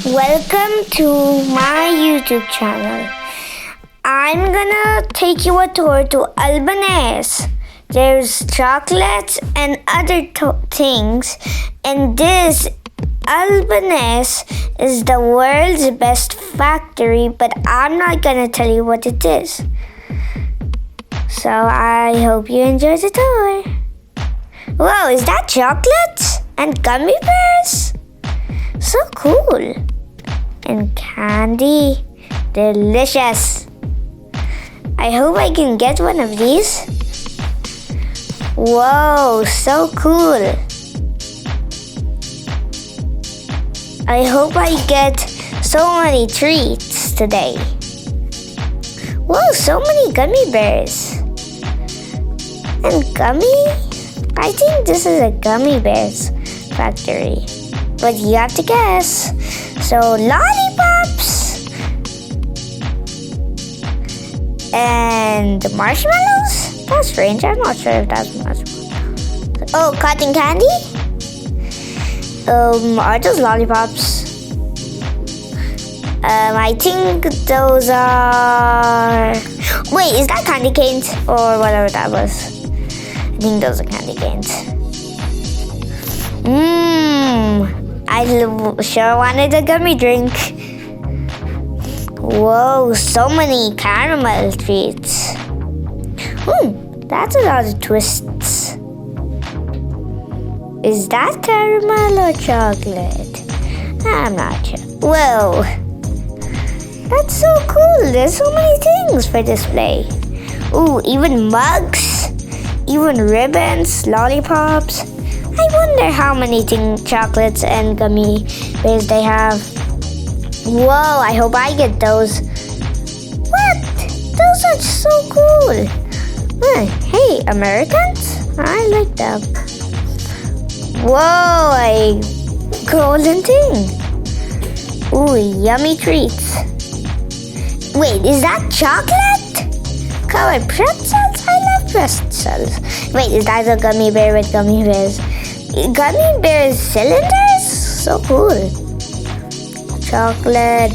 Welcome to my YouTube channel. I'm gonna take you a tour to Albanese. There's chocolates and other things, and this Albanese is the world's best factory, but I'm not gonna tell you what it is. So I hope you enjoy the tour. Whoa, is that chocolate and gummy bears? So cool. And candy. Delicious. I hope I can get one of these. Whoa, so cool. I hope I get so many treats today. Whoa, so many gummy bears. And gummy? I think this is a gummy bears factory. But you have to guess. So lollipops and marshmallows? That's strange. I'm not sure if that's marshmallows. Oh, cotton candy? Are those lollipops? I think those are... Wait, is that candy canes? Or whatever that was. I think those are candy canes. I sure wanted a gummy drink. Whoa, so many caramel treats. That's a lot of twists. Is that caramel or chocolate? I'm not sure. Whoa, that's so cool. There's so many things for display. Ooh, even mugs, even ribbons, lollipops. I wonder how many chocolates and gummy bears they have. Whoa, I hope I get those. What? Those are so cool. Hey, Americans? I like them. Whoa, a golden thing. Ooh, yummy treats. Wait, is that chocolate? Covered pretzels? I love pretzels. Wait, is that a gummy bear with gummy bears? Gummy bears cylinders? So cool. Chocolate.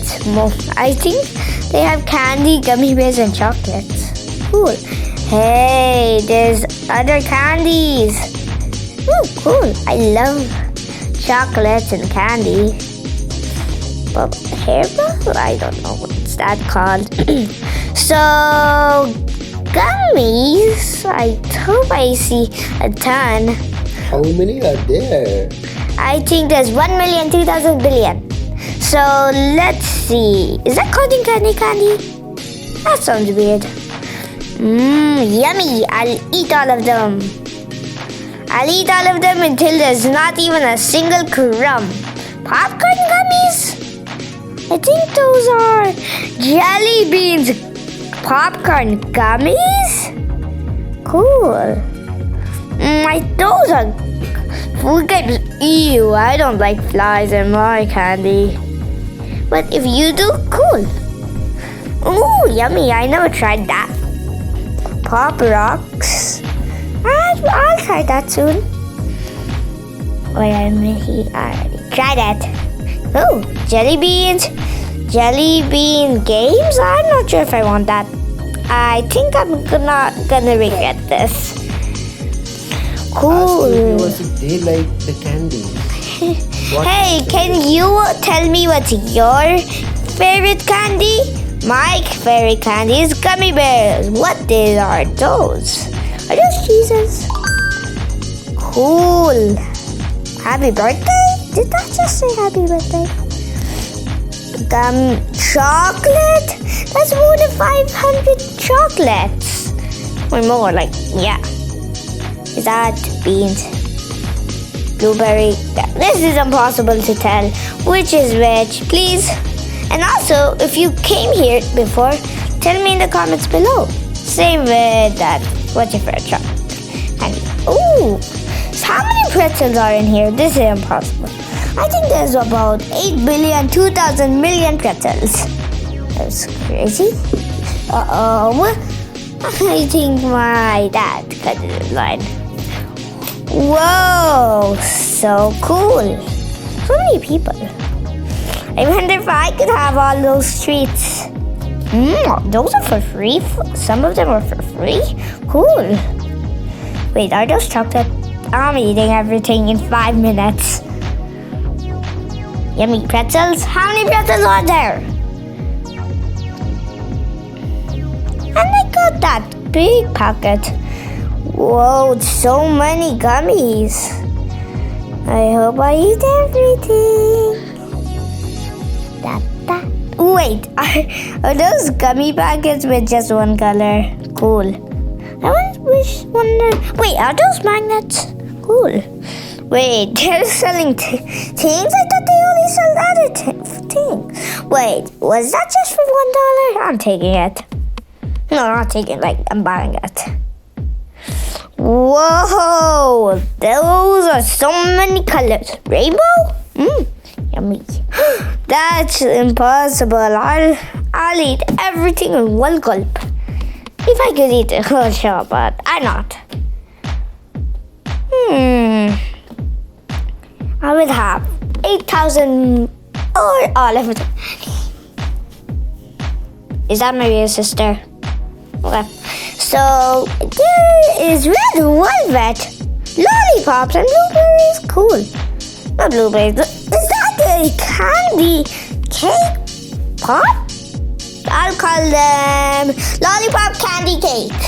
I think they have candy, gummy bears, and chocolates. Cool. Hey, there's other candies. Ooh, cool. I love chocolates and candy. But hairball? I don't know what's that called. So, gummies. I hope I see a ton. How many are there? I think there's 1,002,000 billion. So let's see. Is that cotton candy? That sounds weird. Yummy. I'll eat all of them. I'll eat all of them until there's not even a single crumb. Popcorn gummies? I think those are jelly beans. Popcorn gummies? Cool. Those are food gummies. Ew, I don't like flies in my candy. But if you do, cool. Ooh, yummy. I never tried that. Pop rocks. I'll try that soon. I already tried that. Oh, jelly beans. Jelly bean games? I'm not sure if I want that. I think I'm not gonna regret this. Cool. Ask if they like the candy. Hey, can you tell me what's your favorite candy? My favorite candy is gummy bears. What are those? Are those cheeses? Cool. Happy birthday? Did that just say happy birthday? Chocolate? That's more than 500 chocolates. Or more, yeah. Is that beans? Blueberry? Yeah, this is impossible to tell which is which, please. And also, if you came here before, tell me in the comments below. Same with that. What's your favorite chocolate? Ooh, so how many pretzels are in here? This is impossible. I think there's about 8,002,000,000,000 pretzels. That's crazy. I think my dad cut it in line. Whoa, so cool. So many people. I wonder if I could have all those treats. Those are for free. Some of them are for free. Cool. Wait, are those chocolate? I'm eating everything in 5 minutes. Yummy pretzels. How many pretzels are there? And I got that big packet. Whoa, so many gummies. I hope I eat everything. Wait, are those gummy packets with just one color? Cool. Wait, are those magnets? Cool. Wait, they're selling things? I thought they only sold other things. Wait, was that just for $1? I'm taking it. No, I'm not taking it. I'm buying it. Whoa, those are so many colors. Rainbow? Yummy. That's impossible. I'll eat everything in one gulp. If I could eat the whole show, but I'm not. I would have 8,000 or all of it. Is that my real sister? Okay. So there is red velvet, lollipops, and blueberries. Cool. Not blueberries. Is that a candy cake pop? I'll call them lollipop candy cake.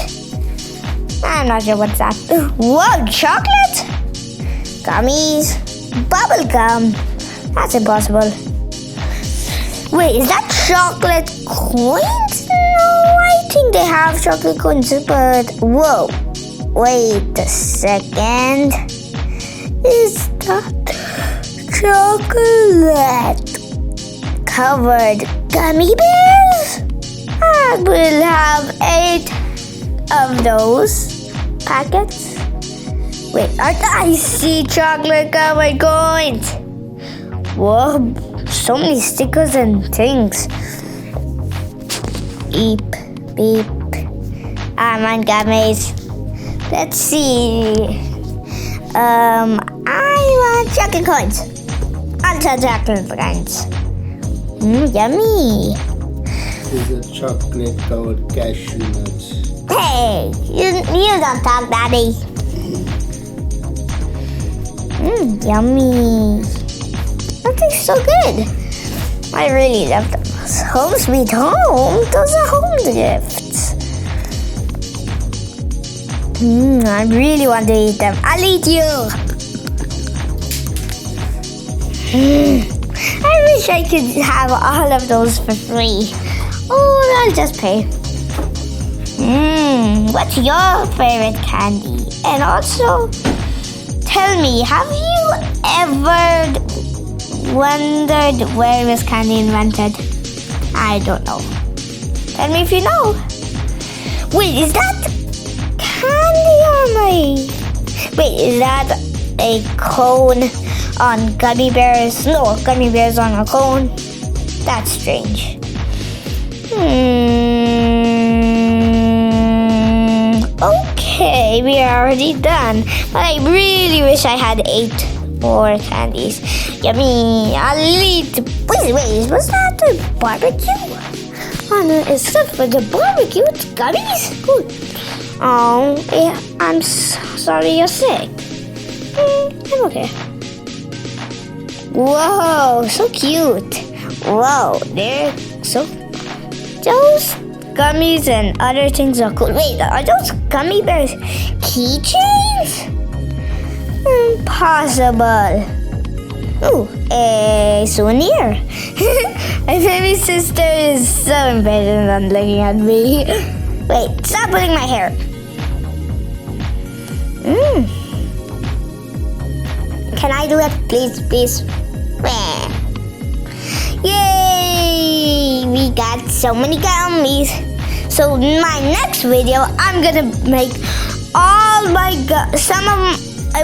I'm not sure what's that. Whoa, chocolate? Gummies? Bubble gum? That's impossible. Wait, is that chocolate coins? No, I think they have chocolate coins, but whoa. Wait a second. Is that chocolate covered gummy bears? I will have 8 of those packets. Wait, I see chocolate covered coins. Whoa, so many stickers and things. Beep, beep. I'm on gummies. Let's see. I want chocolate coins. I'll try chocolate coins. Yummy. These are chocolate covered cashew nuts. Hey, you don't talk, Daddy. Yummy. That tastes so good. I really love them. Home sweet home. Those are home gifts. I really want to eat them. I'll eat you. I wish I could have all of those for free. Or I'll just pay. What's your favorite candy? And also, tell me, have you ever wondered where was candy invented? I don't know. Tell me if you know. Wait, is that candy on my... Wait, is that a cone on gummy bears? No, gummy bears on a cone. That's strange. Okay, we are already done. But I really wish I had 8 more candies. Yummy. I'll eat. Wait, was that a barbecue? Oh no, it's not for the barbecue. It's gummies. Cool. Oh, yeah, I'm sorry you're sick. I'm okay. Whoa, so cute. Whoa, they're so... Those gummies and other things are cool. Wait, are those gummy bears keychains? Impossible. Ooh, a souvenir. My baby sister is so impatient on looking at me. Wait, stop pulling my hair. Can I do it? Please. Yay! We got so many gummies. So in my next video, I'm gonna make all my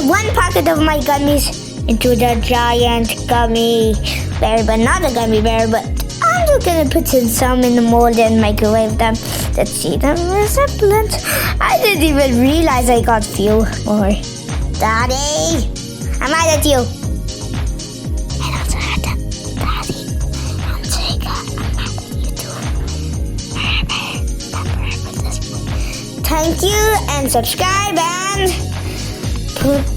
one packet of my gummies into the giant gummy bear, but not a gummy bear, but I'm just gonna put some in the mold and microwave them. Let's see the resemblance. I didn't even realize I got few more. Daddy, I'm mad at you. I also had them. Daddy. Thank you and subscribe and put